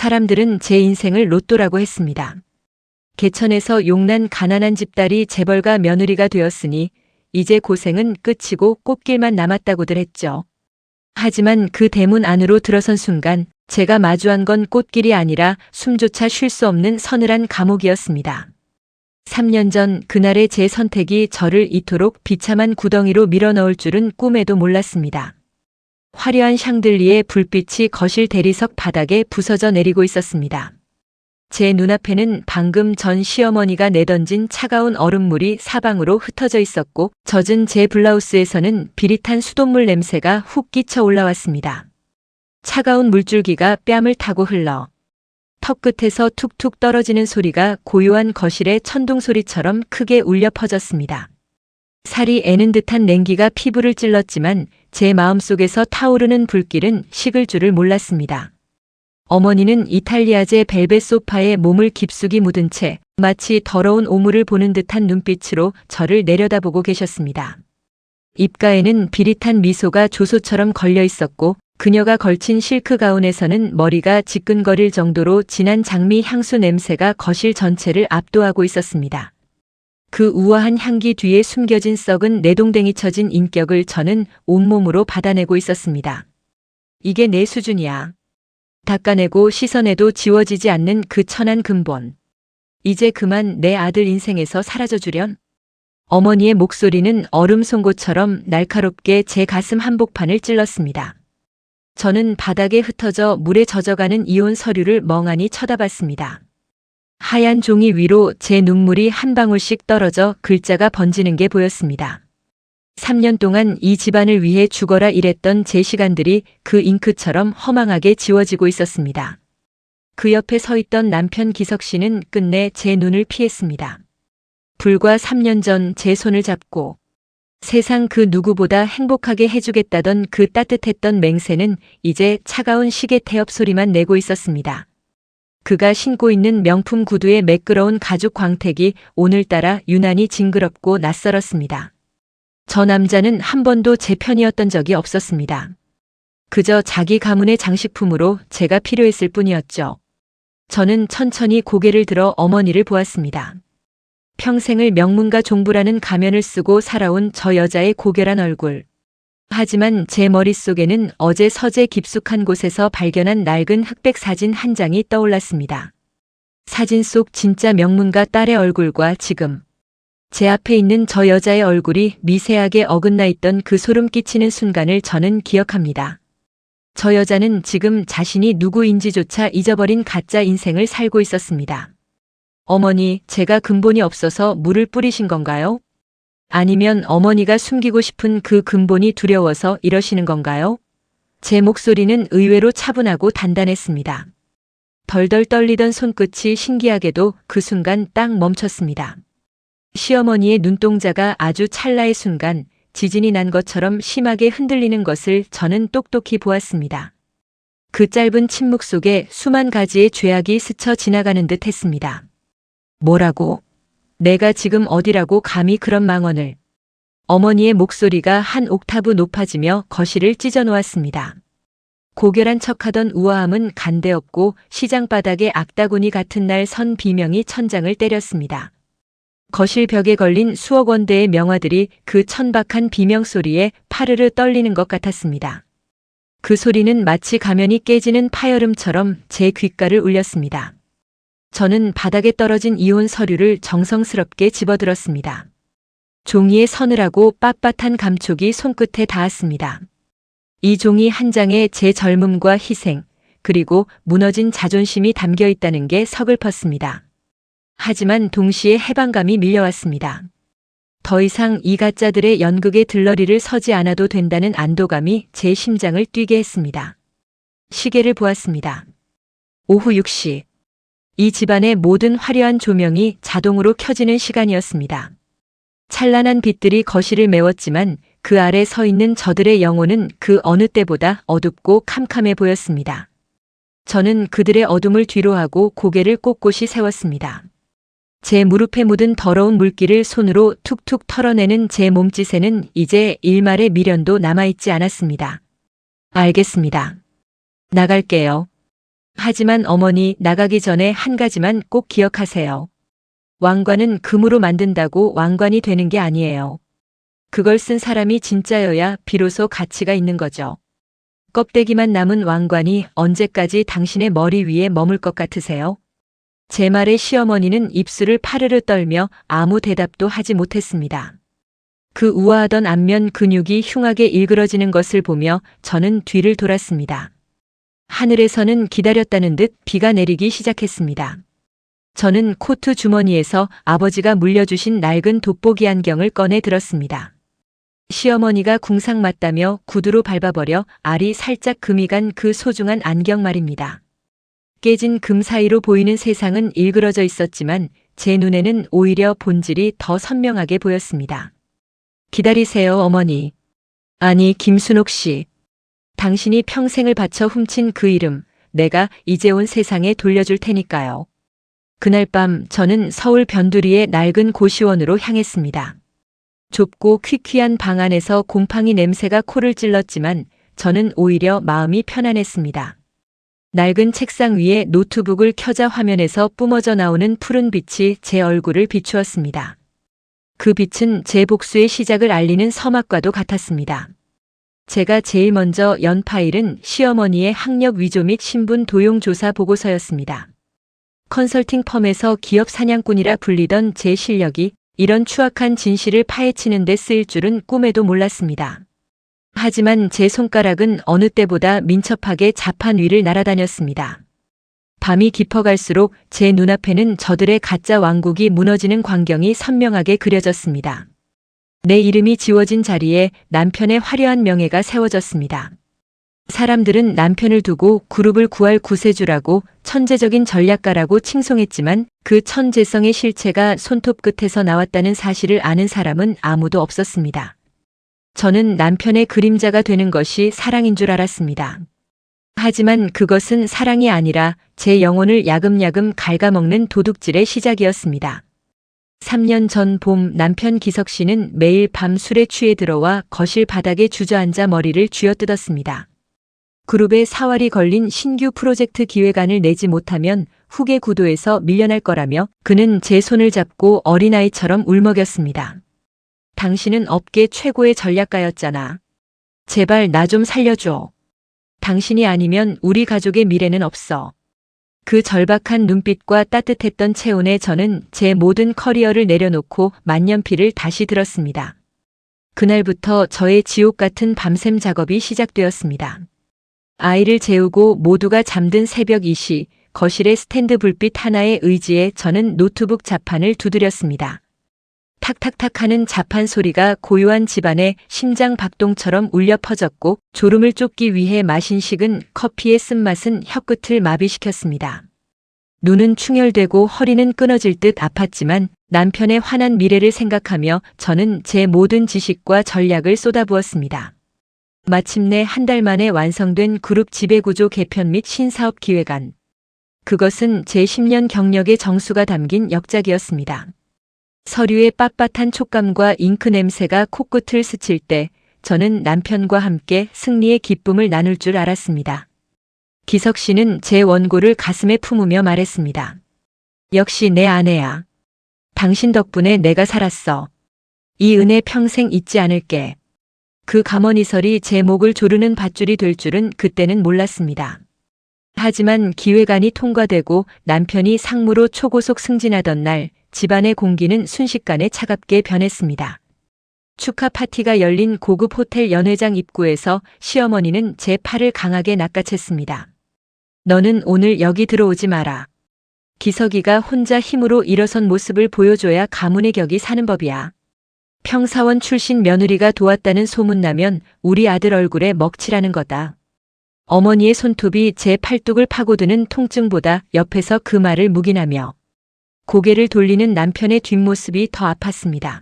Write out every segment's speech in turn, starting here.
사람들은 제 인생을 로또라고 했습니다. 개천에서 용난 가난한 집딸이 재벌가 며느리가 되었으니 이제 고생은 끝이고 꽃길만 남았다고들 했죠. 하지만 그 대문 안으로 들어선 순간 제가 마주한 건 꽃길이 아니라 숨조차 쉴 수 없는 서늘한 감옥이었습니다. 3년 전 그날의 제 선택이 저를 이토록 비참한 구덩이로 밀어넣을 줄은 꿈에도 몰랐습니다. 화려한 샹들리에 불빛이 거실 대리석 바닥에 부서져 내리고 있었습니다. 제 눈앞에는 방금 전 시어머니가 내던진 차가운 얼음물이 사방으로 흩어져 있었고 젖은 제 블라우스에서는 비릿한 수돗물 냄새가 훅 끼쳐 올라왔습니다. 차가운 물줄기가 뺨을 타고 흘러 턱 끝에서 툭툭 떨어지는 소리가 고요한 거실의 천둥 소리처럼 크게 울려 퍼졌습니다. 살이 애는 듯한 냉기가 피부를 찔렀지만 제 마음속에서 타오르는 불길은 식을 줄을 몰랐습니다. 어머니는 이탈리아제 벨벳 소파에 몸을 깊숙이 묻은 채 마치 더러운 오물을 보는 듯한 눈빛으로 저를 내려다보고 계셨습니다. 입가에는 비릿한 미소가 조소처럼 걸려 있었고 그녀가 걸친 실크 가운에서는 머리가 지끈거릴 정도로 진한 장미 향수 냄새가 거실 전체를 압도하고 있었습니다. 그 우아한 향기 뒤에 숨겨진 썩은 내동댕이 처진 인격을 저는 온몸으로 받아내고 있었습니다. 이게 내 수준이야. 닦아내고 씻어내도 지워지지 않는 그 천한 근본. 이제 그만 내 아들 인생에서 사라져 주련? 어머니의 목소리는 얼음 송곳처럼 날카롭게 제 가슴 한복판을 찔렀습니다. 저는 바닥에 흩어져 물에 젖어가는 이혼 서류를 멍하니 쳐다봤습니다. 하얀 종이 위로 제 눈물이 한 방울씩 떨어져 글자가 번지는 게 보였습니다. 3년 동안 이 집안을 위해 죽어라 일했던 제 시간들이 그 잉크처럼 허망하게 지워지고 있었습니다. 그 옆에 서 있던 남편 기석 씨는 끝내 제 눈을 피했습니다. 불과 3년 전 제 손을 잡고 세상 그 누구보다 행복하게 해주겠다던 그 따뜻했던 맹세는 이제 차가운 시계 태엽 소리만 내고 있었습니다. 그가 신고 있는 명품 구두의 매끄러운 가죽 광택이 오늘따라 유난히 징그럽고 낯설었습니다. 저 남자는 한 번도 제 편이었던 적이 없었습니다. 그저 자기 가문의 장식품으로 제가 필요했을 뿐이었죠. 저는 천천히 고개를 들어 어머니를 보았습니다. 평생을 명문가 종부라는 가면을 쓰고 살아온 저 여자의 고결한 얼굴. 하지만 제 머릿속에는 어제 서재 깊숙한 곳에서 발견한 낡은 흑백 사진 한 장이 떠올랐습니다. 사진 속 진짜 명문가 딸의 얼굴과 지금 제 앞에 있는 저 여자의 얼굴이 미세하게 어긋나 있던 그 소름 끼치는 순간을 저는 기억합니다. 저 여자는 지금 자신이 누구인지조차 잊어버린 가짜 인생을 살고 있었습니다. 어머니, 제가 근본이 없어서 물을 뿌리신 건가요? 아니면 어머니가 숨기고 싶은 그 근본이 두려워서 이러시는 건가요? 제 목소리는 의외로 차분하고 단단했습니다. 덜덜 떨리던 손끝이 신기하게도 그 순간 딱 멈췄습니다. 시어머니의 눈동자가 아주 찰나의 순간 지진이 난 것처럼 심하게 흔들리는 것을 저는 똑똑히 보았습니다. 그 짧은 침묵 속에 수만 가지의 죄악이 스쳐 지나가는 듯 했습니다. 뭐라고? 내가 지금 어디라고 감히 그런 망언을. 어머니의 목소리가 한 옥타브 높아지며 거실을 찢어 놓았습니다. 고결한 척하던 우아함은 간데없고 시장바닥에 악다구니 같은 날 선 비명이 천장을 때렸습니다. 거실 벽에 걸린 수억 원대의 명화들이 그 천박한 비명 소리에 파르르 떨리는 것 같았습니다. 그 소리는 마치 가면이 깨지는 파열음처럼 제 귓가를 울렸습니다. 저는 바닥에 떨어진 이혼 서류를 정성스럽게 집어들었습니다. 종이의 서늘하고 빳빳한 감촉이 손끝에 닿았습니다. 이 종이 한 장에 제 젊음과 희생, 그리고 무너진 자존심이 담겨 있다는 게 서글펐습니다. 하지만 동시에 해방감이 밀려왔습니다. 더 이상 이 가짜들의 연극의 들러리를 서지 않아도 된다는 안도감이 제 심장을 뛰게 했습니다. 시계를 보았습니다. 오후 6시. 이 집안의 모든 화려한 조명이 자동으로 켜지는 시간이었습니다. 찬란한 빛들이 거실을 메웠지만 그 아래 서 있는 저들의 영혼은 그 어느 때보다 어둡고 캄캄해 보였습니다. 저는 그들의 어둠을 뒤로하고 고개를 꼿꼿이 세웠습니다. 제 무릎에 묻은 더러운 물기를 손으로 툭툭 털어내는 제 몸짓에는 이제 일말의 미련도 남아있지 않았습니다. 알겠습니다. 나갈게요. 하지만 어머니, 나가기 전에 한 가지만 꼭 기억하세요. 왕관은 금으로 만든다고 왕관이 되는 게 아니에요. 그걸 쓴 사람이 진짜여야 비로소 가치가 있는 거죠. 껍데기만 남은 왕관이 언제까지 당신의 머리 위에 머물 것 같으세요? 제 말에 시어머니는 입술을 파르르 떨며 아무 대답도 하지 못했습니다. 그 우아하던 안면 근육이 흉하게 일그러지는 것을 보며 저는 뒤를 돌았습니다. 하늘에서는 기다렸다는 듯 비가 내리기 시작했습니다. 저는 코트 주머니에서 아버지가 물려주신 낡은 돋보기 안경을 꺼내 들었습니다. 시어머니가 궁상 맞다며 구두로 밟아버려 알이 살짝 금이 간 그 소중한 안경 말입니다. 깨진 금 사이로 보이는 세상은 일그러져 있었지만 제 눈에는 오히려 본질이 더 선명하게 보였습니다. 기다리세요, 어머니. 아니, 김순옥 씨. 당신이 평생을 바쳐 훔친 그 이름, 내가 이제 온 세상에 돌려줄 테니까요. 그날 밤 저는 서울 변두리의 낡은 고시원으로 향했습니다. 좁고 퀴퀴한 방 안에서 곰팡이 냄새가 코를 찔렀지만 저는 오히려 마음이 편안했습니다. 낡은 책상 위에 노트북을 켜자 화면에서 뿜어져 나오는 푸른 빛이 제 얼굴을 비추었습니다. 그 빛은 제 복수의 시작을 알리는 서막과도 같았습니다. 제가 제일 먼저 연 파일은 시어머니의 학력 위조 및 신분 도용 조사 보고서였습니다. 컨설팅 펌에서 기업 사냥꾼이라 불리던 제 실력이 이런 추악한 진실을 파헤치는 데 쓰일 줄은 꿈에도 몰랐습니다. 하지만 제 손가락은 어느 때보다 민첩하게 자판 위를 날아다녔습니다. 밤이 깊어갈수록 제 눈앞에는 저들의 가짜 왕국이 무너지는 광경이 선명하게 그려졌습니다. 내 이름이 지워진 자리에 남편의 화려한 명예가 세워졌습니다. 사람들은 남편을 두고 그룹을 구할 구세주라고 천재적인 전략가라고 칭송했지만 그 천재성의 실체가 손톱 끝에서 나왔다는 사실을 아는 사람은 아무도 없었습니다. 저는 남편의 그림자가 되는 것이 사랑인 줄 알았습니다. 하지만 그것은 사랑이 아니라 제 영혼을 야금야금 갉아먹는 도둑질의 시작이었습니다. 3년 전 봄 남편 기석 씨는 매일 밤 술에 취해 들어와 거실 바닥에 주저앉아 머리를 쥐어뜯었습니다. 그룹에 사활이 걸린 신규 프로젝트 기획안을 내지 못하면 후계 구도에서 밀려날 거라며 그는 제 손을 잡고 어린아이처럼 울먹였습니다. 당신은 업계 최고의 전략가였잖아. 제발 나 좀 살려줘. 당신이 아니면 우리 가족의 미래는 없어. 그 절박한 눈빛과 따뜻했던 체온에 저는 제 모든 커리어를 내려놓고 만년필을 다시 들었습니다. 그날부터 저의 지옥 같은 밤샘 작업이 시작되었습니다. 아이를 재우고 모두가 잠든 새벽 2시, 거실의 스탠드 불빛 하나에 의지해 저는 노트북 자판을 두드렸습니다. 탁탁탁 하는 자판 소리가 고요한 집안의 심장 박동처럼 울려 퍼졌고 졸음을 쫓기 위해 마신 식은 커피의 쓴맛은 혀끝을 마비시켰습니다. 눈은 충혈되고 허리는 끊어질 듯 아팠지만 남편의 환한 미래를 생각하며 저는 제 모든 지식과 전략을 쏟아부었습니다. 마침내 한 달 만에 완성된 그룹 지배구조 개편 및 신사업 기획안. 그것은 제 10년 경력의 정수가 담긴 역작이었습니다. 서류의 빳빳한 촉감과 잉크 냄새가 코끝을 스칠 때 저는 남편과 함께 승리의 기쁨을 나눌 줄 알았습니다. 기석 씨는 제 원고를 가슴에 품으며 말했습니다. 역시 내 아내야. 당신 덕분에 내가 살았어. 이 은혜 평생 잊지 않을게. 그 감언이설이 제 목을 조르는 밧줄이 될 줄은 그때는 몰랐습니다. 하지만 기획안이 통과되고 남편이 상무로 초고속 승진하던 날 집안의 공기는 순식간에 차갑게 변했습니다. 축하 파티가 열린 고급 호텔 연회장 입구에서 시어머니는 제 팔을 강하게 낚아챘습니다. 너는 오늘 여기 들어오지 마라. 기석이가 혼자 힘으로 일어선 모습을 보여줘야 가문의 격이 사는 법이야. 평사원 출신 며느리가 도왔다는 소문나면 우리 아들 얼굴에 먹칠하는 거다. 어머니의 손톱이 제 팔뚝을 파고드는 통증보다 옆에서 그 말을 묵인하며 고개를 돌리는 남편의 뒷모습이 더 아팠습니다.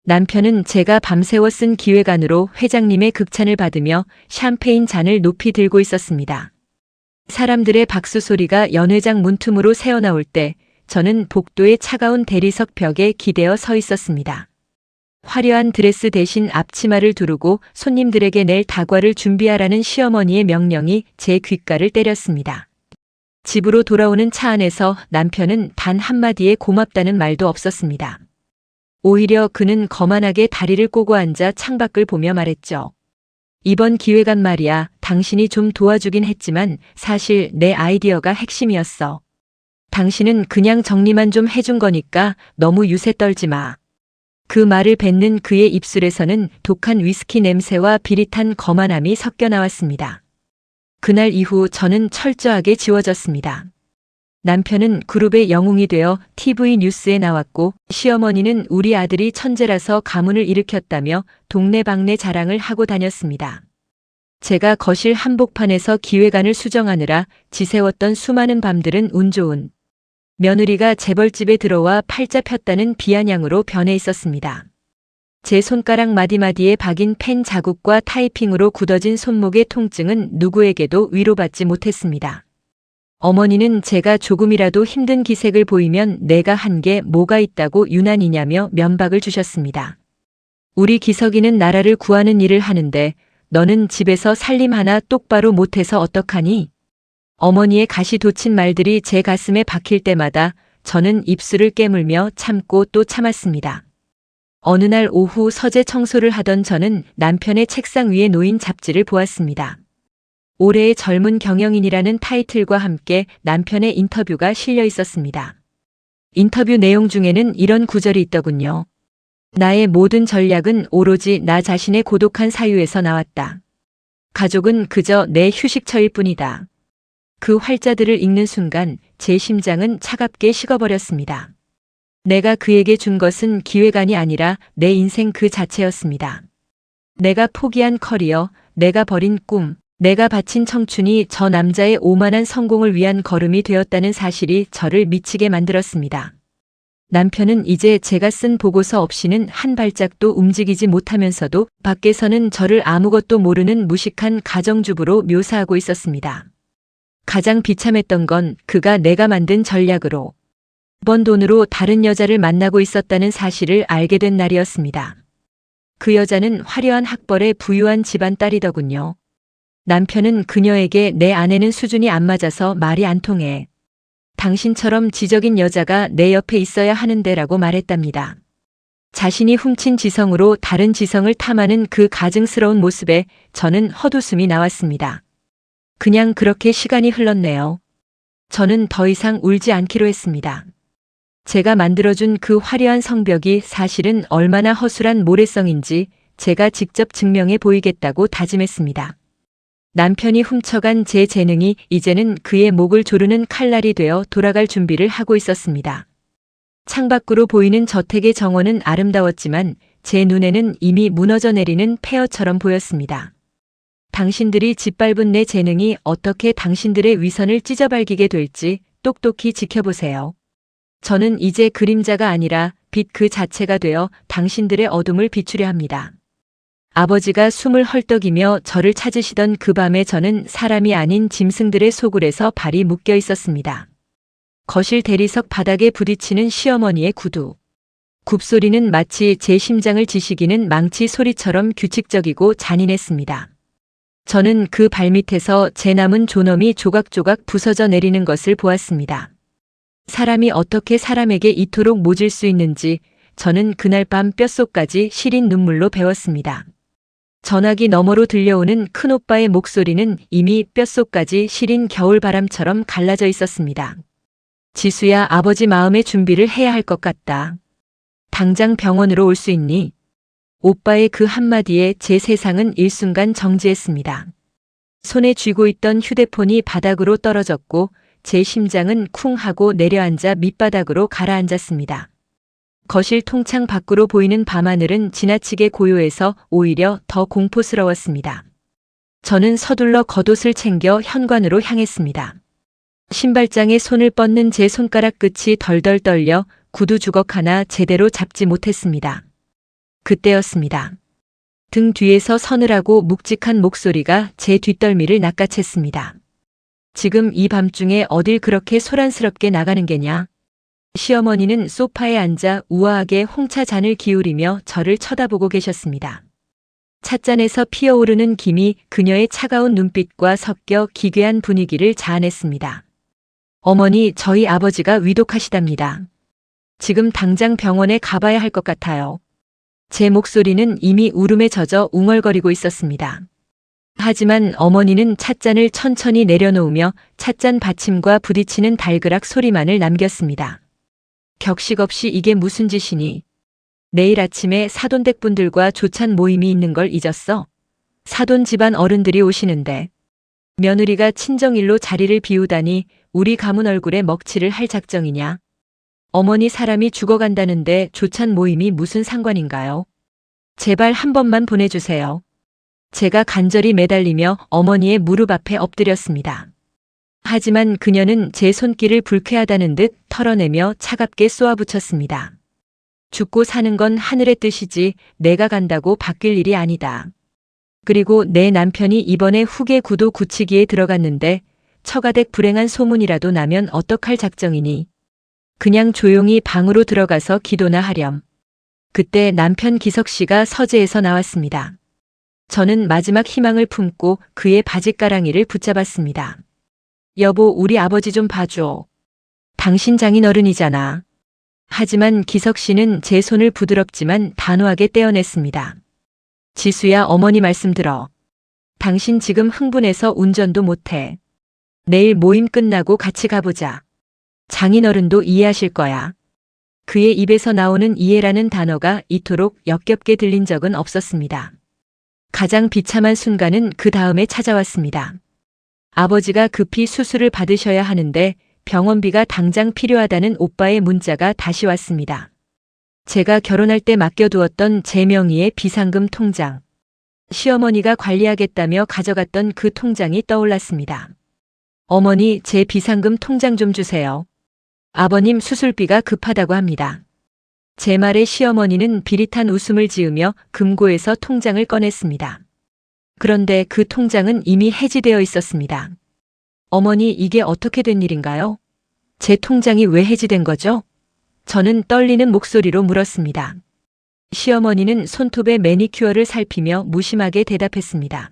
남편은 제가 밤새워 쓴 기획안으로 회장님의 극찬을 받으며 샴페인 잔을 높이 들고 있었습니다. 사람들의 박수 소리가 연회장 문틈으로 새어나올 때 저는 복도의 차가운 대리석 벽에 기대어 서 있었습니다. 화려한 드레스 대신 앞치마를 두르고 손님들에게 낼 다과를 준비하라는 시어머니의 명령이 제 귓가를 때렸습니다. 집으로 돌아오는 차 안에서 남편은 단 한마디의 고맙다는 말도 없었습니다. 오히려 그는 거만하게 다리를 꼬고 앉아 창밖을 보며 말했죠. 이번 기획안 말이야, 당신이 좀 도와주긴 했지만 사실 내 아이디어가 핵심이었어. 당신은 그냥 정리만 좀 해준 거니까 너무 유세 떨지 마. 그 말을 뱉는 그의 입술에서는 독한 위스키 냄새와 비릿한 거만함이 섞여 나왔습니다. 그날 이후 저는 철저하게 지워졌습니다. 남편은 그룹의 영웅이 되어 TV 뉴스에 나왔고 시어머니는 우리 아들이 천재라서 가문을 일으켰다며 동네방네 자랑을 하고 다녔습니다. 제가 거실 한복판에서 기획안을 수정하느라 지새웠던 수많은 밤들은 운 좋은 며느리가 재벌집에 들어와 팔자 폈다는 비아냥으로 변해 있었습니다. 제 손가락 마디마디에 박인 펜 자국과 타이핑으로 굳어진 손목의 통증은 누구에게도 위로받지 못했습니다. 어머니는 제가 조금이라도 힘든 기색을 보이면 내가 한 게 뭐가 있다고 유난이냐며 면박을 주셨습니다. 우리 기석이는 나라를 구하는 일을 하는데 너는 집에서 살림 하나 똑바로 못해서 어떡하니? 어머니의 가시 돋친 말들이 제 가슴에 박힐 때마다 저는 입술을 깨물며 참고 또 참았습니다. 어느 날 오후 서재 청소를 하던 저는 남편의 책상 위에 놓인 잡지를 보았습니다. 올해의 젊은 경영인이라는 타이틀과 함께 남편의 인터뷰가 실려 있었습니다. 인터뷰 내용 중에는 이런 구절이 있더군요. 나의 모든 전략은 오로지 나 자신의 고독한 사유에서 나왔다. 가족은 그저 내 휴식처일 뿐이다. 그 활자들을 읽는 순간 제 심장은 차갑게 식어버렸습니다. 내가 그에게 준 것은 기획안이 아니라 내 인생 그 자체였습니다. 내가 포기한 커리어, 내가 버린 꿈, 내가 바친 청춘이 저 남자의 오만한 성공을 위한 걸음이 되었다는 사실이 저를 미치게 만들었습니다. 남편은 이제 제가 쓴 보고서 없이는 한 발짝도 움직이지 못하면서도 밖에서는 저를 아무것도 모르는 무식한 가정주부로 묘사하고 있었습니다. 가장 비참했던 건 그가 내가 만든 전략으로 번 돈으로 다른 여자를 만나고 있었다는 사실을 알게 된 날이었습니다. 그 여자는 화려한 학벌의 부유한 집안 딸이더군요. 남편은 그녀에게 내 아내는 수준이 안 맞아서 말이 안 통해. 당신처럼 지적인 여자가 내 옆에 있어야 하는데라고 말했답니다. 자신이 훔친 지성으로 다른 지성을 탐하는 그 가증스러운 모습에 저는 헛웃음이 나왔습니다. 그냥 그렇게 시간이 흘렀네요. 저는 더 이상 울지 않기로 했습니다. 제가 만들어준 그 화려한 성벽이 사실은 얼마나 허술한 모래성인지 제가 직접 증명해 보이겠다고 다짐했습니다. 남편이 훔쳐간 제 재능이 이제는 그의 목을 조르는 칼날이 되어 돌아갈 준비를 하고 있었습니다. 창밖으로 보이는 저택의 정원은 아름다웠지만 제 눈에는 이미 무너져 내리는 폐허처럼 보였습니다. 당신들이 짓밟은 내 재능이 어떻게 당신들의 위선을 찢어발기게 될지 똑똑히 지켜보세요. 저는 이제 그림자가 아니라 빛 그 자체가 되어 당신들의 어둠을 비추려 합니다. 아버지가 숨을 헐떡이며 저를 찾으시던 그 밤에 저는 사람이 아닌 짐승들의 소굴에서 발이 묶여 있었습니다. 거실 대리석 바닥에 부딪히는 시어머니의 구두. 굽소리는 마치 제 심장을 지시기는 망치 소리처럼 규칙적이고 잔인했습니다. 저는 그 발밑에서 제 남은 존엄이 조각조각 부서져 내리는 것을 보았습니다. 사람이 어떻게 사람에게 이토록 모질 수 있는지 저는 그날 밤 뼛속까지 시린 눈물로 배웠습니다. 전화기 너머로 들려오는 큰오빠의 목소리는 이미 뼛속까지 시린 겨울바람처럼 갈라져 있었습니다. 지수야, 아버지 마음의 준비를 해야 할 것 같다. 당장 병원으로 올 수 있니? 오빠의 그 한마디에 제 세상은 일순간 정지했습니다. 손에 쥐고 있던 휴대폰이 바닥으로 떨어졌고 제 심장은 쿵 하고 내려앉아 밑바닥으로 가라앉았습니다. 거실 통창 밖으로 보이는 밤하늘은 지나치게 고요해서 오히려 더 공포스러웠습니다. 저는 서둘러 겉옷을 챙겨 현관으로 향했습니다. 신발장에 손을 뻗는 제 손가락 끝이 덜덜 떨려 구두 주걱 하나 제대로 잡지 못했습니다. 그때였습니다. 등 뒤에서 서늘하고 묵직한 목소리가 제 뒷덜미를 낚아챘습니다. 지금 이 밤중에 어딜 그렇게 소란스럽게 나가는 게냐? 시어머니는 소파에 앉아 우아하게 홍차 잔을 기울이며 저를 쳐다보고 계셨습니다. 찻잔에서 피어오르는 김이 그녀의 차가운 눈빛과 섞여 기괴한 분위기를 자아냈습니다. 어머니, 저희 아버지가 위독하시답니다. 지금 당장 병원에 가봐야 할 것 같아요. 제 목소리는 이미 울음에 젖어 웅얼거리고 있었습니다. 하지만 어머니는 찻잔을 천천히 내려놓으며 찻잔 받침과 부딪히는 달그락 소리만을 남겼습니다. 격식 없이 이게 무슨 짓이니? 내일 아침에 사돈댁 분들과 조찬 모임이 있는 걸 잊었어? 사돈 집안 어른들이 오시는데 며느리가 친정일로 자리를 비우다니 우리 가문 얼굴에 먹칠을 할 작정이냐? 어머니, 사람이 죽어간다는데 조찬 모임이 무슨 상관인가요? 제발 한 번만 보내주세요. 제가 간절히 매달리며 어머니의 무릎 앞에 엎드렸습니다. 하지만 그녀는 제 손길을 불쾌하다는 듯 털어내며 차갑게 쏘아붙였습니다. 죽고 사는 건 하늘의 뜻이지 내가 간다고 바뀔 일이 아니다. 그리고 내 남편이 이번에 후계 구도 굳히기에 들어갔는데 처가댁 불행한 소문이라도 나면 어떡할 작정이니? 그냥 조용히 방으로 들어가서 기도나 하렴. 그때 남편 기석 씨가 서재에서 나왔습니다. 저는 마지막 희망을 품고 그의 바짓가랑이를 붙잡았습니다. 여보, 우리 아버지 좀 봐줘. 당신 장인어른이잖아. 하지만 기석 씨는 제 손을 부드럽지만 단호하게 떼어냈습니다. 지수야, 어머니 말씀 들어. 당신 지금 흥분해서 운전도 못해. 내일 모임 끝나고 같이 가보자. 장인어른도 이해하실 거야. 그의 입에서 나오는 이해라는 단어가 이토록 역겹게 들린 적은 없었습니다. 가장 비참한 순간은 그 다음에 찾아왔습니다. 아버지가 급히 수술을 받으셔야 하는데 병원비가 당장 필요하다는 오빠의 문자가 다시 왔습니다. 제가 결혼할 때 맡겨두었던 제 명의의 비상금 통장. 시어머니가 관리하겠다며 가져갔던 그 통장이 떠올랐습니다. 어머니, 제 비상금 통장 좀 주세요. 아버님 수술비가 급하다고 합니다. 제 말에 시어머니는 비릿한 웃음을 지으며 금고에서 통장을 꺼냈습니다. 그런데 그 통장은 이미 해지되어 있었습니다. 어머니, 이게 어떻게 된 일인가요? 제 통장이 왜 해지된 거죠? 저는 떨리는 목소리로 물었습니다. 시어머니는 손톱에 매니큐어를 살피며 무심하게 대답했습니다.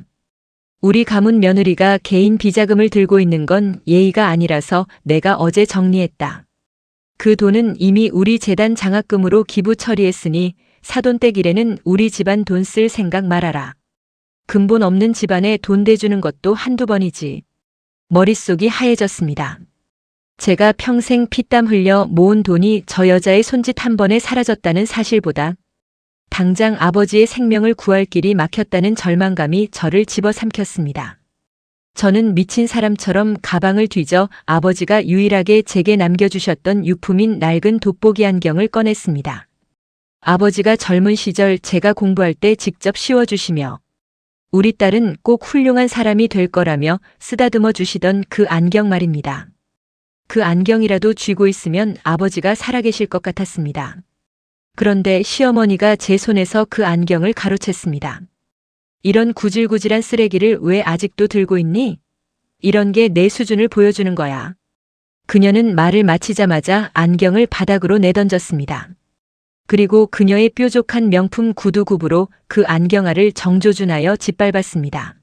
우리 가문 며느리가 개인 비자금을 들고 있는 건 예의가 아니라서 내가 어제 정리했다. 그 돈은 이미 우리 재단 장학금으로 기부 처리했으니 사돈댁 일에는 우리 집안 돈 쓸 생각 말아라. 근본 없는 집안에 돈 대주는 것도 한두 번이지. 머릿속이 하얘졌습니다. 제가 평생 피땀 흘려 모은 돈이 저 여자의 손짓 한 번에 사라졌다는 사실보다 당장 아버지의 생명을 구할 길이 막혔다는 절망감이 저를 집어삼켰습니다. 저는 미친 사람처럼 가방을 뒤져 아버지가 유일하게 제게 남겨주셨던 유품인 낡은 돋보기 안경을 꺼냈습니다. 아버지가 젊은 시절 제가 공부할 때 직접 씌워주시며 우리 딸은 꼭 훌륭한 사람이 될 거라며 쓰다듬어 주시던 그 안경 말입니다. 그 안경이라도 쥐고 있으면 아버지가 살아계실 것 같았습니다. 그런데 시어머니가 제 손에서 그 안경을 가로챘습니다. 이런 구질구질한 쓰레기를 왜 아직도 들고 있니? 이런 게 내 수준을 보여주는 거야. 그녀는 말을 마치자마자 안경을 바닥으로 내던졌습니다. 그리고 그녀의 뾰족한 명품 구두굽으로 그 안경알을 정조준하여 짓밟았습니다.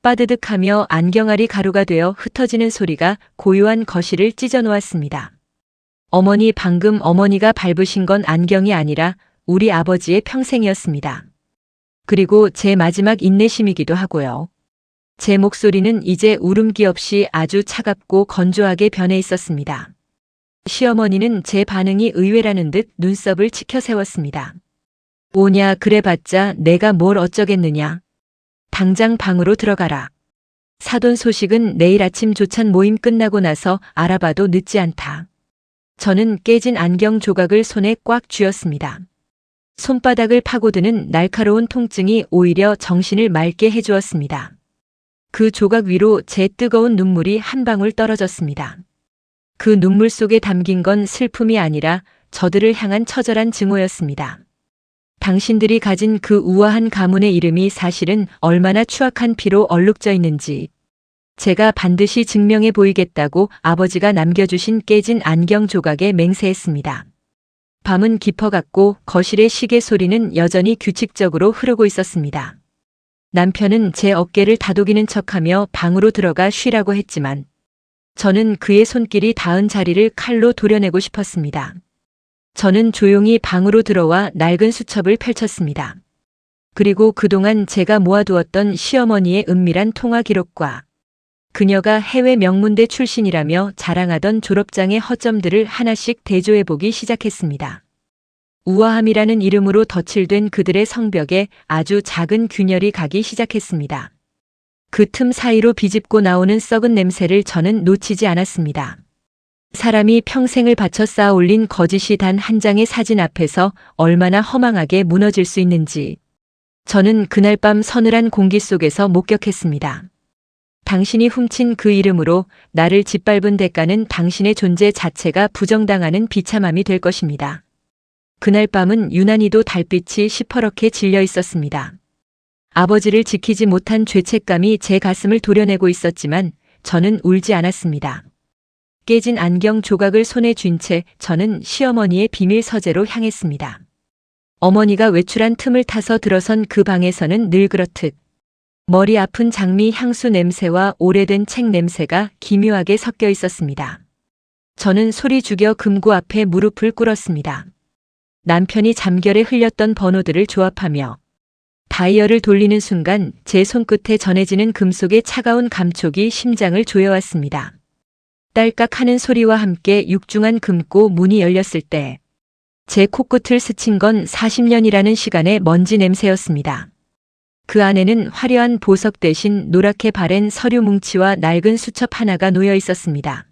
빠드득하며 안경알이 가루가 되어 흩어지는 소리가 고요한 거실을 찢어놓았습니다. 어머니, 방금 어머니가 밟으신 건 안경이 아니라 우리 아버지의 평생이었습니다. 그리고 제 마지막 인내심이기도 하고요. 제 목소리는 이제 울음기 없이 아주 차갑고 건조하게 변해 있었습니다. 시어머니는 제 반응이 의외라는 듯 눈썹을 치켜 세웠습니다. 오냐, 그래봤자 내가 뭘 어쩌겠느냐. 당장 방으로 들어가라. 사돈 소식은 내일 아침 조찬 모임 끝나고 나서 알아봐도 늦지 않다. 저는 깨진 안경 조각을 손에 꽉 쥐었습니다. 손바닥을 파고드는 날카로운 통증이 오히려 정신을 맑게 해주었습니다. 그 조각 위로 제 뜨거운 눈물이 한 방울 떨어졌습니다. 그 눈물 속에 담긴 건 슬픔이 아니라 저들을 향한 처절한 증오였습니다. 당신들이 가진 그 우아한 가문의 이름이 사실은 얼마나 추악한 피로 얼룩져 있는지 제가 반드시 증명해 보이겠다고 아버지가 남겨주신 깨진 안경 조각에 맹세했습니다. 밤은 깊어갔고 거실의 시계 소리는 여전히 규칙적으로 흐르고 있었습니다. 남편은 제 어깨를 다독이는 척하며 방으로 들어가 쉬라고 했지만 저는 그의 손길이 닿은 자리를 칼로 도려내고 싶었습니다. 저는 조용히 방으로 들어와 낡은 수첩을 펼쳤습니다. 그리고 그동안 제가 모아두었던 시어머니의 은밀한 통화 기록과 그녀가 해외 명문대 출신이라며 자랑하던 졸업장의 허점들을 하나씩 대조해보기 시작했습니다. 우아함이라는 이름으로 덧칠된 그들의 성벽에 아주 작은 균열이 가기 시작했습니다. 그 틈 사이로 비집고 나오는 썩은 냄새를 저는 놓치지 않았습니다. 사람이 평생을 바쳐 쌓아 올린 거짓이 단 한 장의 사진 앞에서 얼마나 허망하게 무너질 수 있는지 저는 그날 밤 서늘한 공기 속에서 목격했습니다. 당신이 훔친 그 이름으로 나를 짓밟은 대가는 당신의 존재 자체가 부정당하는 비참함이 될 것입니다. 그날 밤은 유난히도 달빛이 시퍼렇게 질려 있었습니다. 아버지를 지키지 못한 죄책감이 제 가슴을 도려내고 있었지만 저는 울지 않았습니다. 깨진 안경 조각을 손에 쥔 채 저는 시어머니의 비밀 서재로 향했습니다. 어머니가 외출한 틈을 타서 들어선 그 방에서는 늘 그렇듯 머리 아픈 장미 향수 냄새와 오래된 책 냄새가 기묘하게 섞여 있었습니다. 저는 소리 죽여 금고 앞에 무릎을 꿇었습니다. 남편이 잠결에 흘렸던 번호들을 조합하며 다이얼을 돌리는 순간 제 손끝에 전해지는 금속의 차가운 감촉이 심장을 조여왔습니다. 딸깍 하는 소리와 함께 육중한 금고 문이 열렸을 때 제 코끝을 스친 건 40년이라는 시간의 먼지 냄새였습니다. 그 안에는 화려한 보석 대신 노랗게 바랜 서류 뭉치와 낡은 수첩 하나가 놓여 있었습니다.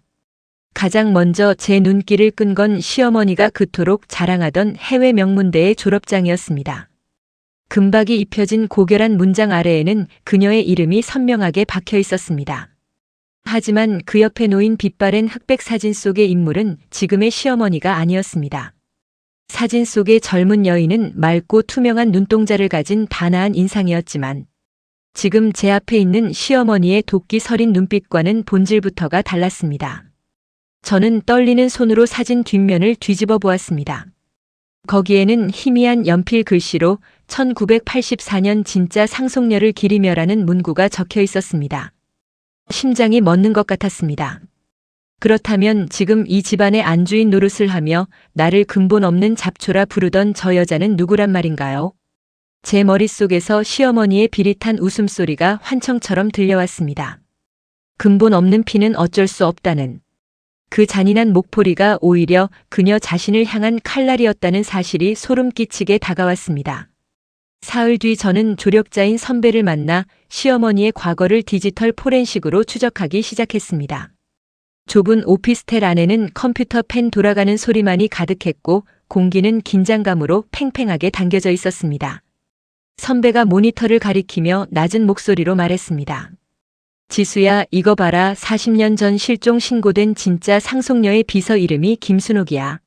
가장 먼저 제 눈길을 끈 건 시어머니가 그토록 자랑하던 해외 명문대의 졸업장이었습니다. 금박이 입혀진 고결한 문장 아래에는 그녀의 이름이 선명하게 박혀 있었습니다. 하지만 그 옆에 놓인 빛바랜 흑백 사진 속의 인물은 지금의 시어머니가 아니었습니다. 사진 속의 젊은 여인은 맑고 투명한 눈동자를 가진 단아한 인상이었지만 지금 제 앞에 있는 시어머니의 도끼 서린 눈빛과는 본질부터가 달랐습니다. 저는 떨리는 손으로 사진 뒷면을 뒤집어 보았습니다. 거기에는 희미한 연필 글씨로 1984년 진짜 상속녀를 기리며라는 문구가 적혀 있었습니다. 심장이 멎는 것 같았습니다. 그렇다면 지금 이 집안의 안주인 노릇을 하며 나를 근본 없는 잡초라 부르던 저 여자는 누구란 말인가요? 제 머릿속에서 시어머니의 비릿한 웃음소리가 환청처럼 들려왔습니다. 근본 없는 피는 어쩔 수 없다는 그 잔인한 목소리가 오히려 그녀 자신을 향한 칼날이었다는 사실이 소름 끼치게 다가왔습니다. 사흘 뒤 저는 조력자인 선배를 만나 시어머니의 과거를 디지털 포렌식으로 추적하기 시작했습니다. 좁은 오피스텔 안에는 컴퓨터 펜 돌아가는 소리만이 가득했고 공기는 긴장감으로 팽팽하게 당겨져 있었습니다. 선배가 모니터를 가리키며 낮은 목소리로 말했습니다. 지수야, 이거 봐라. 40년 전 실종 신고된 진짜 상속녀의 비서 이름이 김순옥이야.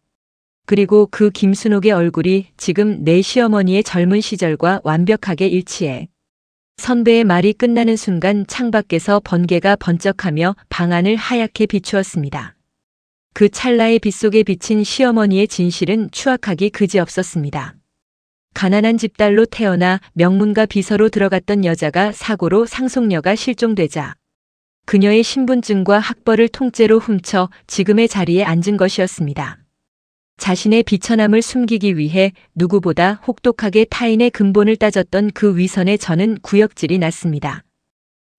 그리고 그 김순옥의 얼굴이 지금 내 시어머니의 젊은 시절과 완벽하게 일치해. 선배의 말이 끝나는 순간 창밖에서 번개가 번쩍하며 방 안을 하얗게 비추었습니다. 그 찰나의 빛 속에 비친 시어머니의 진실은 추악하기 그지없었습니다. 가난한 집딸로 태어나 명문가 비서로 들어갔던 여자가 사고로 상속녀가 실종되자 그녀의 신분증과 학벌을 통째로 훔쳐 지금의 자리에 앉은 것이었습니다. 자신의 비천함을 숨기기 위해 누구보다 혹독하게 타인의 근본을 따졌던 그 위선에 저는 구역질이 났습니다.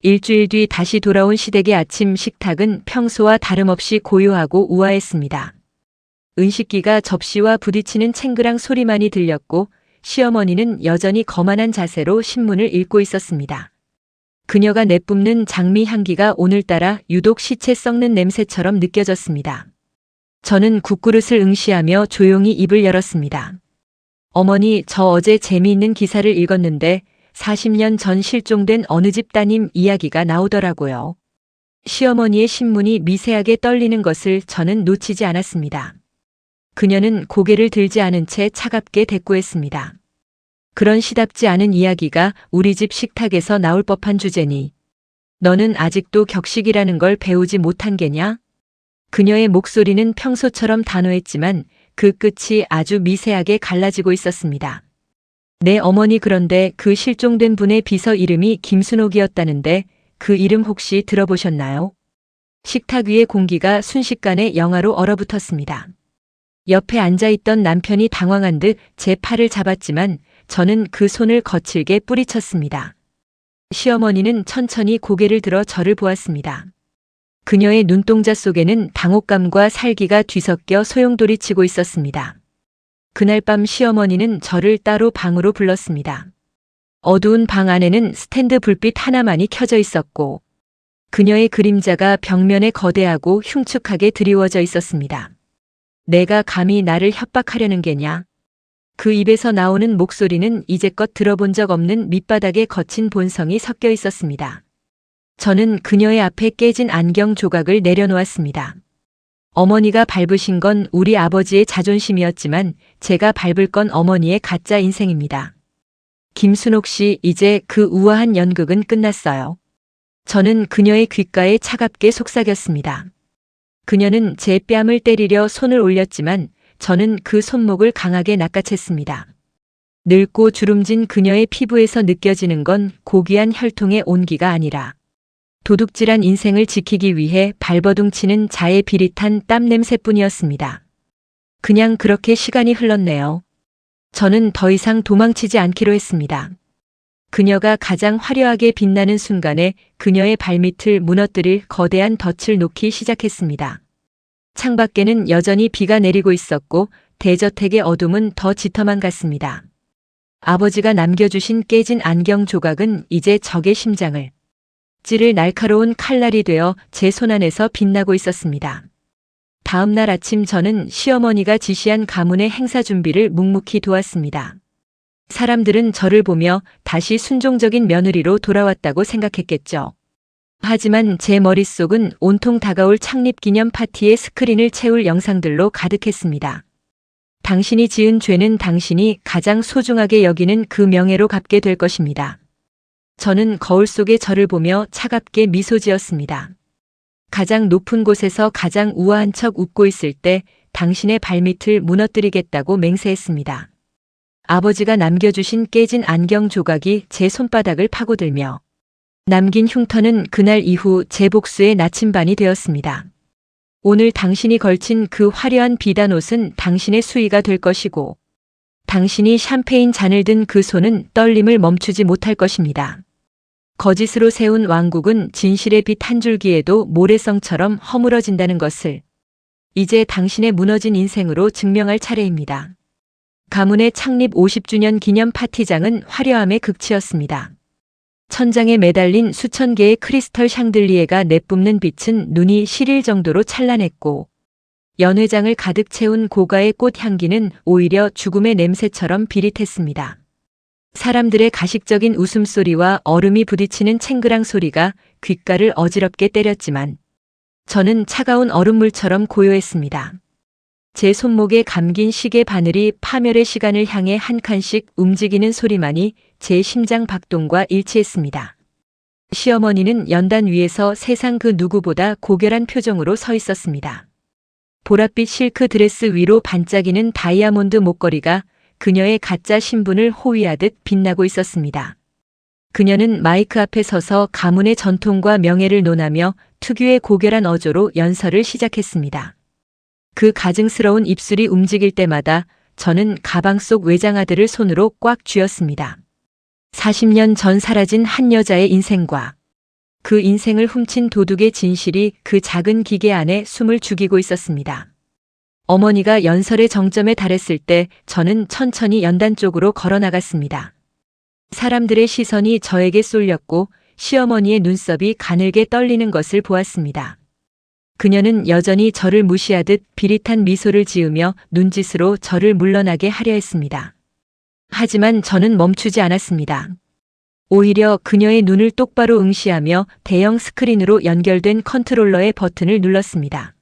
일주일 뒤 다시 돌아온 시댁의 아침 식탁은 평소와 다름없이 고요하고 우아했습니다. 은식기가 접시와 부딪히는 챙그랑 소리만이 들렸고 시어머니는 여전히 거만한 자세로 신문을 읽고 있었습니다. 그녀가 내뿜는 장미 향기가 오늘따라 유독 시체 썩는 냄새처럼 느껴졌습니다. 저는 국그릇을 응시하며 조용히 입을 열었습니다. 어머니, 저 어제 재미있는 기사를 읽었는데 40년 전 실종된 어느 집 따님 이야기가 나오더라고요. 시어머니의 신문이 미세하게 떨리는 것을 저는 놓치지 않았습니다. 그녀는 고개를 들지 않은 채 차갑게 대꾸했습니다. 그런 시답지 않은 이야기가 우리 집 식탁에서 나올 법한 주제니 너는 아직도 격식이라는 걸 배우지 못한 게냐? 그녀의 목소리는 평소처럼 단호했지만 그 끝이 아주 미세하게 갈라지고 있었습니다. 네, 어머니, 그런데 그 실종된 분의 비서 이름이 김순옥이었다는데 그 이름 혹시 들어보셨나요? 식탁 위의 공기가 순식간에 영하로 얼어붙었습니다. 옆에 앉아있던 남편이 당황한 듯 제 팔을 잡았지만 저는 그 손을 거칠게 뿌리쳤습니다. 시어머니는 천천히 고개를 들어 저를 보았습니다. 그녀의 눈동자 속에는 당혹감과 살기가 뒤섞여 소용돌이치고 있었습니다. 그날 밤 시어머니는 저를 따로 방으로 불렀습니다. 어두운 방 안에는 스탠드 불빛 하나만이 켜져 있었고 그녀의 그림자가 벽면에 거대하고 흉측하게 드리워져 있었습니다. 내가 감히 나를 협박하려는 게냐? 그 입에서 나오는 목소리는 이제껏 들어본 적 없는 밑바닥에 거친 본성이 섞여 있었습니다. 저는 그녀의 앞에 깨진 안경 조각을 내려놓았습니다. 어머니가 밟으신 건 우리 아버지의 자존심이었지만 제가 밟을 건 어머니의 가짜 인생입니다. 김순옥 씨, 이제 그 우아한 연극은 끝났어요. 저는 그녀의 귓가에 차갑게 속삭였습니다. 그녀는 제 뺨을 때리려 손을 올렸지만 저는 그 손목을 강하게 낚아챘습니다. 늙고 주름진 그녀의 피부에서 느껴지는 건 고귀한 혈통의 온기가 아니라 도둑질한 인생을 지키기 위해 발버둥치는 자의 비릿한 땀 냄새뿐이었습니다. 그냥 그렇게 시간이 흘렀네요. 저는 더 이상 도망치지 않기로 했습니다. 그녀가 가장 화려하게 빛나는 순간에 그녀의 발밑을 무너뜨릴 거대한 덫을 놓기 시작했습니다. 창밖에는 여전히 비가 내리고 있었고 대저택의 어둠은 더 짙어만 갔습니다. 아버지가 남겨주신 깨진 안경 조각은 이제 적의 심장을 찌를 날카로운 칼날이 되어 제 손안에서 빛나고 있었습니다. 다음 날 아침 저는 시어머니가 지시한 가문의 행사 준비를 묵묵히 도왔습니다. 사람들은 저를 보며 다시 순종적인 며느리로 돌아왔다고 생각했겠죠. 하지만 제 머릿속은 온통 다가올 창립 기념 파티의 스크린을 채울 영상들로 가득했습니다. 당신이 지은 죄는 당신이 가장 소중하게 여기는 그 명예로 갚게 될 것입니다. 저는 거울 속에 저를 보며 차갑게 미소 지었습니다. 가장 높은 곳에서 가장 우아한 척 웃고 있을 때 당신의 발밑을 무너뜨리겠다고 맹세했습니다. 아버지가 남겨주신 깨진 안경 조각이 제 손바닥을 파고들며 남긴 흉터는 그날 이후 제 복수의 나침반이 되었습니다. 오늘 당신이 걸친 그 화려한 비단 옷은 당신의 수의가 될 것이고 당신이 샴페인 잔을 든 그 손은 떨림을 멈추지 못할 것입니다. 거짓으로 세운 왕국은 진실의 빛 한 줄기에도 모래성처럼 허물어진다는 것을 이제 당신의 무너진 인생으로 증명할 차례입니다. 가문의 창립 50주년 기념 파티장은 화려함의 극치였습니다. 천장에 매달린 수천 개의 크리스털 샹들리에가 내뿜는 빛은 눈이 시릴 정도로 찬란했고 연회장을 가득 채운 고가의 꽃 향기는 오히려 죽음의 냄새처럼 비릿했습니다. 사람들의 가식적인 웃음소리와 얼음이 부딪히는 챙그랑 소리가 귓가를 어지럽게 때렸지만 저는 차가운 얼음물처럼 고요했습니다. 제 손목에 감긴 시계 바늘이 파멸의 시간을 향해 한 칸씩 움직이는 소리만이 제 심장 박동과 일치했습니다. 시어머니는 연단 위에서 세상 그 누구보다 고결한 표정으로 서 있었습니다. 보랏빛 실크 드레스 위로 반짝이는 다이아몬드 목걸이가 그녀의 가짜 신분을 호위하듯 빛나고 있었습니다. 그녀는 마이크 앞에 서서 가문의 전통과 명예를 논하며 특유의 고결한 어조로 연설을 시작했습니다. 그 가증스러운 입술이 움직일 때마다 저는 가방 속 외장하드를 손으로 꽉 쥐었습니다. 40년 전 사라진 한 여자의 인생과 그 인생을 훔친 도둑의 진실이 그 작은 기계 안에 숨을 죽이고 있었습니다. 어머니가 연설의 정점에 달했을 때 저는 천천히 연단 쪽으로 걸어나갔습니다. 사람들의 시선이 저에게 쏠렸고 시어머니의 눈썹이 가늘게 떨리는 것을 보았습니다. 그녀는 여전히 저를 무시하듯 비릿한 미소를 지으며 눈짓으로 저를 물러나게 하려 했습니다. 하지만 저는 멈추지 않았습니다. 오히려 그녀의 눈을 똑바로 응시하며 대형 스크린으로 연결된 컨트롤러의 버튼을 눌렀습니다.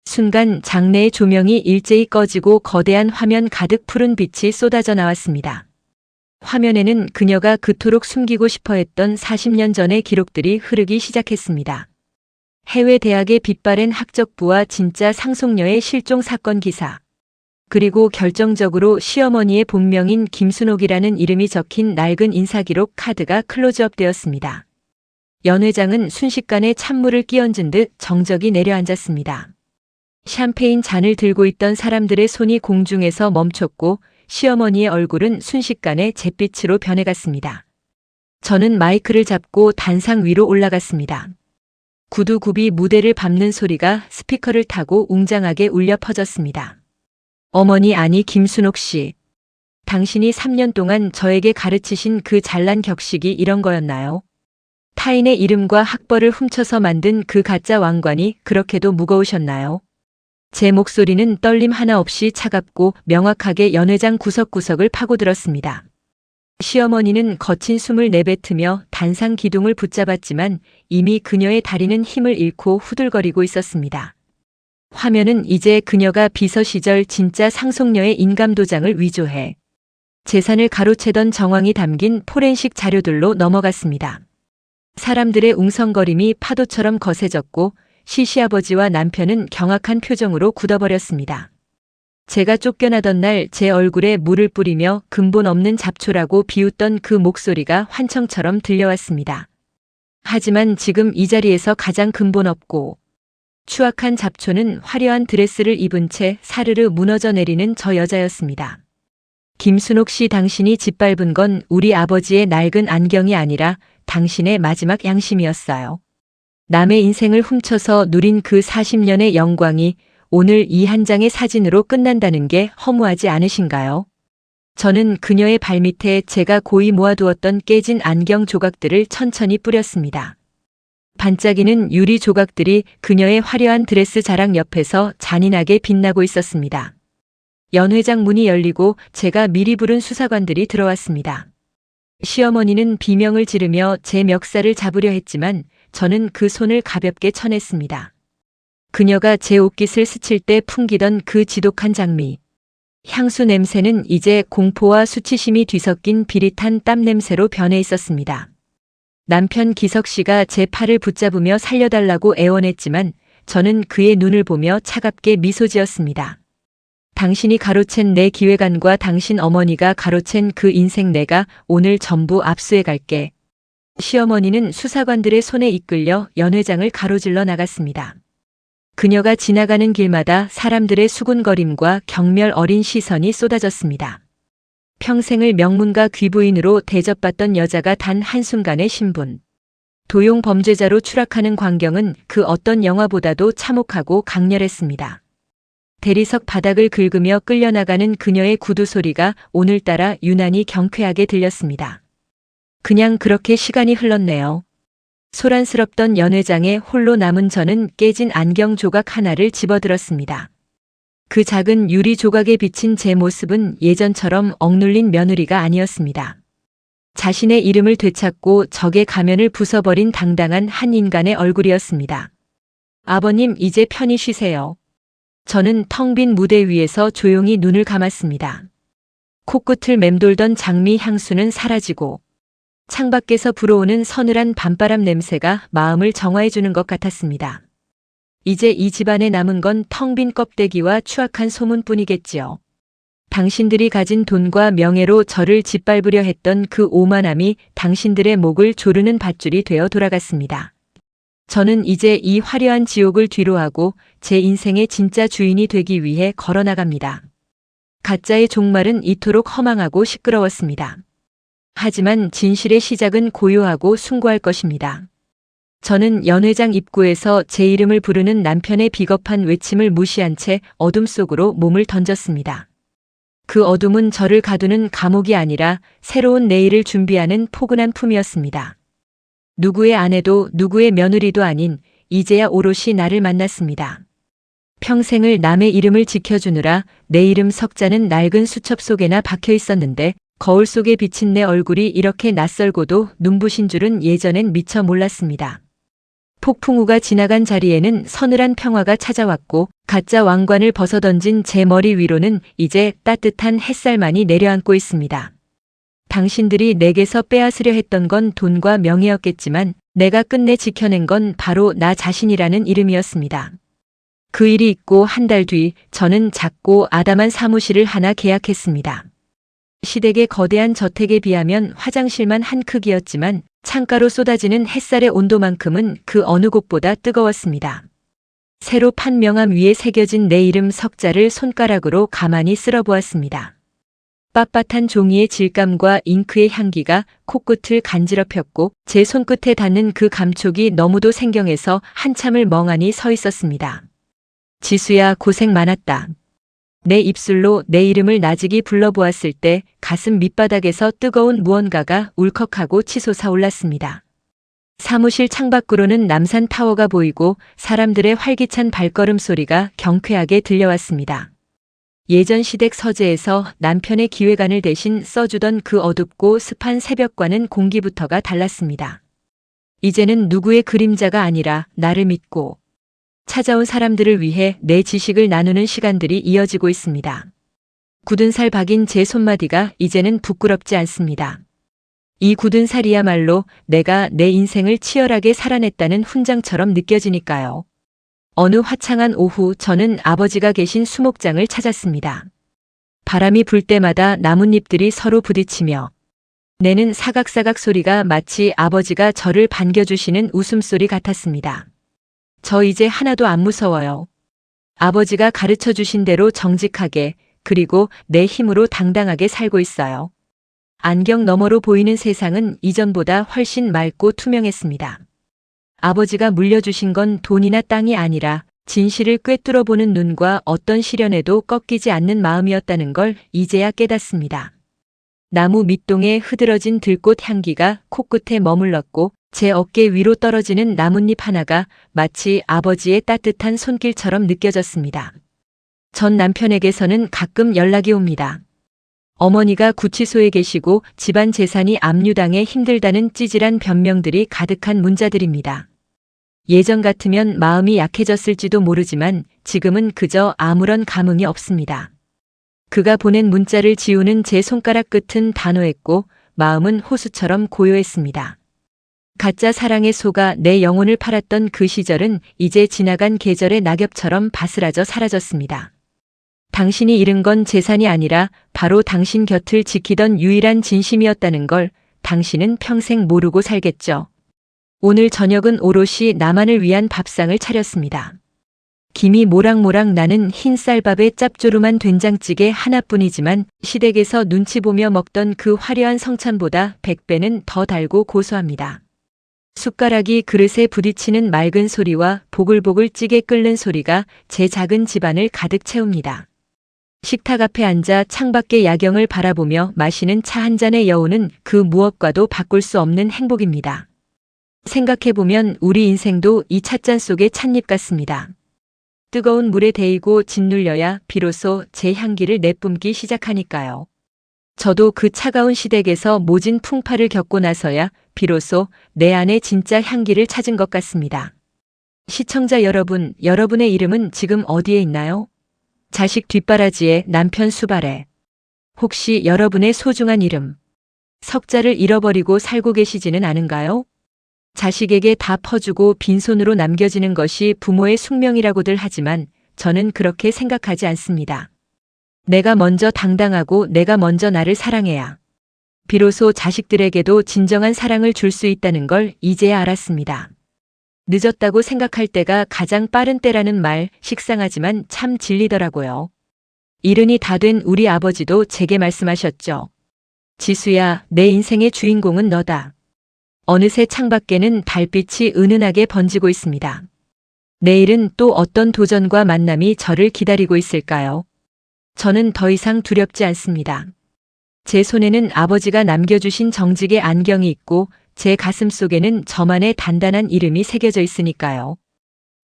순간 장내의 조명이 일제히 꺼지고 거대한 화면 가득 푸른 빛이 쏟아져 나왔습니다. 화면에는 그녀가 그토록 숨기고 싶어 했던 40년 전의 기록들이 흐르기 시작했습니다. 해외 대학의 빛바랜 학적부와 진짜 상속녀의 실종 사건 기사, 그리고 결정적으로 시어머니의 본명인 김순옥이라는 이름이 적힌 낡은 인사기록 카드가 클로즈업 되었습니다. 연 회장은 순식간에 찬물을 끼얹은 듯 정적이 내려앉았습니다. 샴페인 잔을 들고 있던 사람들의 손이 공중에서 멈췄고 시어머니의 얼굴은 순식간에 잿빛으로 변해갔습니다. 저는 마이크를 잡고 단상 위로 올라갔습니다. 구두굽이 무대를 밟는 소리가 스피커를 타고 웅장하게 울려 퍼졌습니다. 어머니, 아니 김순옥 씨. 당신이 3년 동안 저에게 가르치신 그 잘난 격식이 이런 거였나요? 타인의 이름과 학벌을 훔쳐서 만든 그 가짜 왕관이 그렇게도 무거우셨나요? 제 목소리는 떨림 하나 없이 차갑고 명확하게 연 회장 구석구석을 파고들었습니다. 시어머니는 거친 숨을 내뱉으며 단상 기둥을 붙잡았지만 이미 그녀의 다리는 힘을 잃고 후들거리고 있었습니다. 화면은 이제 그녀가 비서 시절 진짜 상속녀의 인감도장을 위조해 재산을 가로채던 정황이 담긴 포렌식 자료들로 넘어갔습니다. 사람들의 웅성거림이 파도처럼 거세졌고 시시아버지와 남편은 경악한 표정으로 굳어버렸습니다. 제가 쫓겨나던 날 제 얼굴에 물을 뿌리며 근본 없는 잡초라고 비웃던 그 목소리가 환청처럼 들려왔습니다. 하지만 지금 이 자리에서 가장 근본 없고 추악한 잡초는 화려한 드레스를 입은 채 사르르 무너져 내리는 저 여자였습니다. 김순옥 씨, 당신이 짓밟은 건 우리 아버지의 낡은 안경이 아니라 당신의 마지막 양심이었어요. 남의 인생을 훔쳐서 누린 그 40년의 영광이 오늘 이 한 장의 사진으로 끝난다는 게 허무하지 않으신가요? 저는 그녀의 발밑에 제가 고이 모아두었던 깨진 안경 조각들을 천천히 뿌렸습니다. 반짝이는 유리 조각들이 그녀의 화려한 드레스 자랑 옆에서 잔인하게 빛나고 있었습니다. 연 회장 문이 열리고 제가 미리 부른 수사관들이 들어왔습니다. 시어머니는 비명을 지르며 제 멱살을 잡으려 했지만 저는 그 손을 가볍게 쳐냈습니다. 그녀가 제 옷깃을 스칠 때 풍기던 그 지독한 장미. 향수 냄새는 이제 공포와 수치심이 뒤섞인 비릿한 땀 냄새로 변해 있었습니다. 남편 기석 씨가 제 팔을 붙잡으며 살려달라고 애원했지만 저는 그의 눈을 보며 차갑게 미소 지었습니다. 당신이 가로챈 내 기획안과 당신 어머니가 가로챈 그 인생 내가 오늘 전부 압수해 갈게. 시어머니는 수사관들의 손에 이끌려 연 회장을 가로질러 나갔습니다. 그녀가 지나가는 길마다 사람들의 수군거림과 경멸 어린 시선이 쏟아졌습니다. 평생을 명문가 귀부인으로 대접받던 여자가 단 한순간의 신분. 도용 범죄자로 추락하는 광경은 그 어떤 영화보다도 참혹하고 강렬했습니다. 대리석 바닥을 긁으며 끌려나가는 그녀의 구두 소리가 오늘따라 유난히 경쾌하게 들렸습니다. 그냥 그렇게 시간이 흘렀네요. 소란스럽던 연 회장의 홀로 남은 저는 깨진 안경 조각 하나를 집어들었습니다. 그 작은 유리 조각에 비친 제 모습은 예전처럼 억눌린 며느리가 아니었습니다. 자신의 이름을 되찾고 적의 가면을 부숴버린 당당한 한 인간의 얼굴이었습니다. 아버님, 이제 편히 쉬세요. 저는 텅 빈 무대 위에서 조용히 눈을 감았습니다. 코끝을 맴돌던 장미 향수는 사라지고 창밖에서 불어오는 서늘한 밤바람 냄새가 마음을 정화해주는 것 같았습니다. 이제 이 집안에 남은 건 텅 빈 껍데기와 추악한 소문뿐이겠지요. 당신들이 가진 돈과 명예로 저를 짓밟으려 했던 그 오만함이 당신들의 목을 조르는 밧줄이 되어 돌아갔습니다. 저는 이제 이 화려한 지옥을 뒤로하고 제 인생의 진짜 주인이 되기 위해 걸어나갑니다. 가짜의 종말은 이토록 허망하고 시끄러웠습니다. 하지만 진실의 시작은 고요하고 숭고할 것입니다. 저는 연 회장 입구에서 제 이름을 부르는 남편의 비겁한 외침을 무시한 채 어둠 속으로 몸을 던졌습니다. 그 어둠은 저를 가두는 감옥이 아니라 새로운 내일을 준비하는 포근한 품이었습니다. 누구의 아내도 누구의 며느리도 아닌 이제야 오롯이 나를 만났습니다. 평생을 남의 이름을 지켜주느라 내 이름 석자는 낡은 수첩 속에나 박혀 있었는데 거울 속에 비친 내 얼굴이 이렇게 낯설고도 눈부신 줄은 예전엔 미처 몰랐습니다. 폭풍우가 지나간 자리에는 서늘한 평화가 찾아왔고 가짜 왕관을 벗어던진 제 머리 위로는 이제 따뜻한 햇살만이 내려앉고 있습니다. 당신들이 내게서 빼앗으려 했던 건 돈과 명예였겠지만 내가 끝내 지켜낸 건 바로 나 자신이라는 이름이었습니다. 그 일이 있고 한 달 뒤 저는 작고 아담한 사무실을 하나 계약했습니다. 시댁의 거대한 저택에 비하면 화장실만 한 크기였지만 창가로 쏟아지는 햇살의 온도만큼은 그 어느 곳보다 뜨거웠습니다. 새로 판 명함 위에 새겨진 내 이름 석자를 손가락으로 가만히 쓸어보았습니다. 빳빳한 종이의 질감과 잉크의 향기가 코끝을 간지럽혔고 제 손끝에 닿는 그 감촉이 너무도 생경해서 한참을 멍하니 서 있었습니다. 지수야, 고생 많았다. 내 입술로 내 이름을 나직이 불러보았을 때 가슴 밑바닥에서 뜨거운 무언가가 울컥하고 치솟아 올랐습니다. 사무실 창밖으로는 남산타워가 보이고 사람들의 활기찬 발걸음 소리가 경쾌하게 들려왔습니다. 예전 시댁 서재에서 남편의 기획안을 대신 써주던 그 어둡고 습한 새벽과는 공기부터가 달랐습니다. 이제는 누구의 그림자가 아니라 나를 믿고 찾아온 사람들을 위해 내 지식을 나누는 시간들이 이어지고 있습니다. 굳은 살 박인 제 손마디가 이제는 부끄럽지 않습니다. 이 굳은 살이야말로 내가 내 인생을 치열하게 살아냈다는 훈장처럼 느껴지니까요. 어느 화창한 오후 저는 아버지가 계신 수목장을 찾았습니다. 바람이 불 때마다 나뭇잎들이 서로 부딪히며 내는 사각사각 소리가 마치 아버지가 저를 반겨주시는 웃음소리 같았습니다. 저 이제 하나도 안 무서워요. 아버지가 가르쳐 주신 대로 정직하게 그리고 내 힘으로 당당하게 살고 있어요. 안경 너머로 보이는 세상은 이전보다 훨씬 맑고 투명했습니다. 아버지가 물려주신 건 돈이나 땅이 아니라 진실을 꿰뚫어 보는 눈과 어떤 시련에도 꺾이지 않는 마음이었다는 걸 이제야 깨닫습니다. 나무 밑동에 흐드러진 들꽃 향기가 코끝에 머물렀고 제 어깨 위로 떨어지는 나뭇잎 하나가 마치 아버지의 따뜻한 손길처럼 느껴졌습니다. 전 남편에게서는 가끔 연락이 옵니다. 어머니가 구치소에 계시고 집안 재산이 압류당해 힘들다는 찌질한 변명들이 가득한 문자들입니다. 예전 같으면 마음이 약해졌을지도 모르지만 지금은 그저 아무런 감흥이 없습니다. 그가 보낸 문자를 지우는 제 손가락 끝은 단호했고 마음은 호수처럼 고요했습니다. 가짜 사랑에 속아 내 영혼을 팔았던 그 시절은 이제 지나간 계절의 낙엽처럼 바스라져 사라졌습니다. 당신이 잃은 건 재산이 아니라 바로 당신 곁을 지키던 유일한 진심이었다는 걸 당신은 평생 모르고 살겠죠. 오늘 저녁은 오롯이 나만을 위한 밥상을 차렸습니다. 김이 모락모락 나는 흰 쌀밥에 짭조름한 된장찌개 하나뿐이지만 시댁에서 눈치 보며 먹던 그 화려한 성찬보다 100배는 더 달고 고소합니다. 숟가락이 그릇에 부딪히는 맑은 소리와 보글보글 찌개 끓는 소리가 제 작은 집안을 가득 채웁니다. 식탁 앞에 앉아 창밖의 야경을 바라보며 마시는 차 한 잔의 여운은 그 무엇과도 바꿀 수 없는 행복입니다. 생각해보면 우리 인생도 이 찻잔 속의 찻잎 같습니다. 뜨거운 물에 데이고 짓눌려야 비로소 제 향기를 내뿜기 시작하니까요. 저도 그 차가운 시댁에서 모진 풍파를 겪고 나서야 비로소 내 안에 진짜 향기를 찾은 것 같습니다. 시청자 여러분, 여러분의 이름은 지금 어디에 있나요? 자식 뒷바라지에 남편 수발에. 혹시 여러분의 소중한 이름, 석자를 잃어버리고 살고 계시지는 않은가요? 자식에게 다 퍼주고 빈손으로 남겨지는 것이 부모의 숙명이라고들 하지만 저는 그렇게 생각하지 않습니다. 내가 먼저 당당하고 내가 먼저 나를 사랑해야 비로소 자식들에게도 진정한 사랑을 줄 수 있다는 걸 이제야 알았습니다. 늦었다고 생각할 때가 가장 빠른 때라는 말 식상하지만 참 진리더라고요. 이른이 다 된 우리 아버지도 제게 말씀하셨죠. 지수야, 내 인생의 주인공은 너다. 어느새 창밖에는 달빛이 은은하게 번지고 있습니다. 내일은 또 어떤 도전과 만남이 저를 기다리고 있을까요? 저는 더 이상 두렵지 않습니다. 제 손에는 아버지가 남겨주신 정직의 안경이 있고 제 가슴 속에는 저만의 단단한 이름이 새겨져 있으니까요.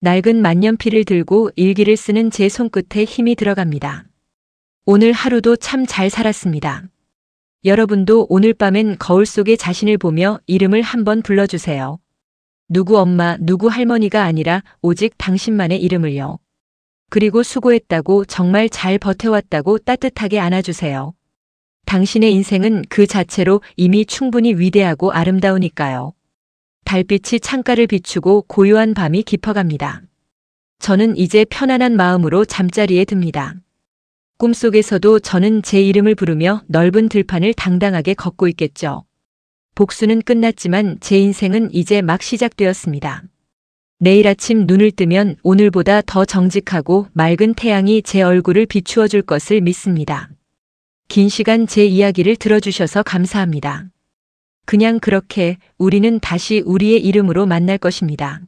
낡은 만년필을 들고 일기를 쓰는 제 손끝에 힘이 들어갑니다. 오늘 하루도 참 잘 살았습니다. 여러분도 오늘 밤엔 거울 속에 자신을 보며 이름을 한번 불러주세요. 누구 엄마, 누구 할머니가 아니라 오직 당신만의 이름을요. 그리고 수고했다고 정말 잘 버텨왔다고 따뜻하게 안아주세요. 당신의 인생은 그 자체로 이미 충분히 위대하고 아름다우니까요. 달빛이 창가를 비추고 고요한 밤이 깊어갑니다. 저는 이제 편안한 마음으로 잠자리에 듭니다. 꿈속에서도 저는 제 이름을 부르며 넓은 들판을 당당하게 걷고 있겠죠. 복수는 끝났지만 제 인생은 이제 막 시작되었습니다. 내일 아침 눈을 뜨면 오늘보다 더 정직하고 맑은 태양이 제 얼굴을 비추어 줄 것을 믿습니다. 긴 시간 제 이야기를 들어주셔서 감사합니다. 그냥 그렇게 우리는 다시 우리의 이름으로 만날 것입니다.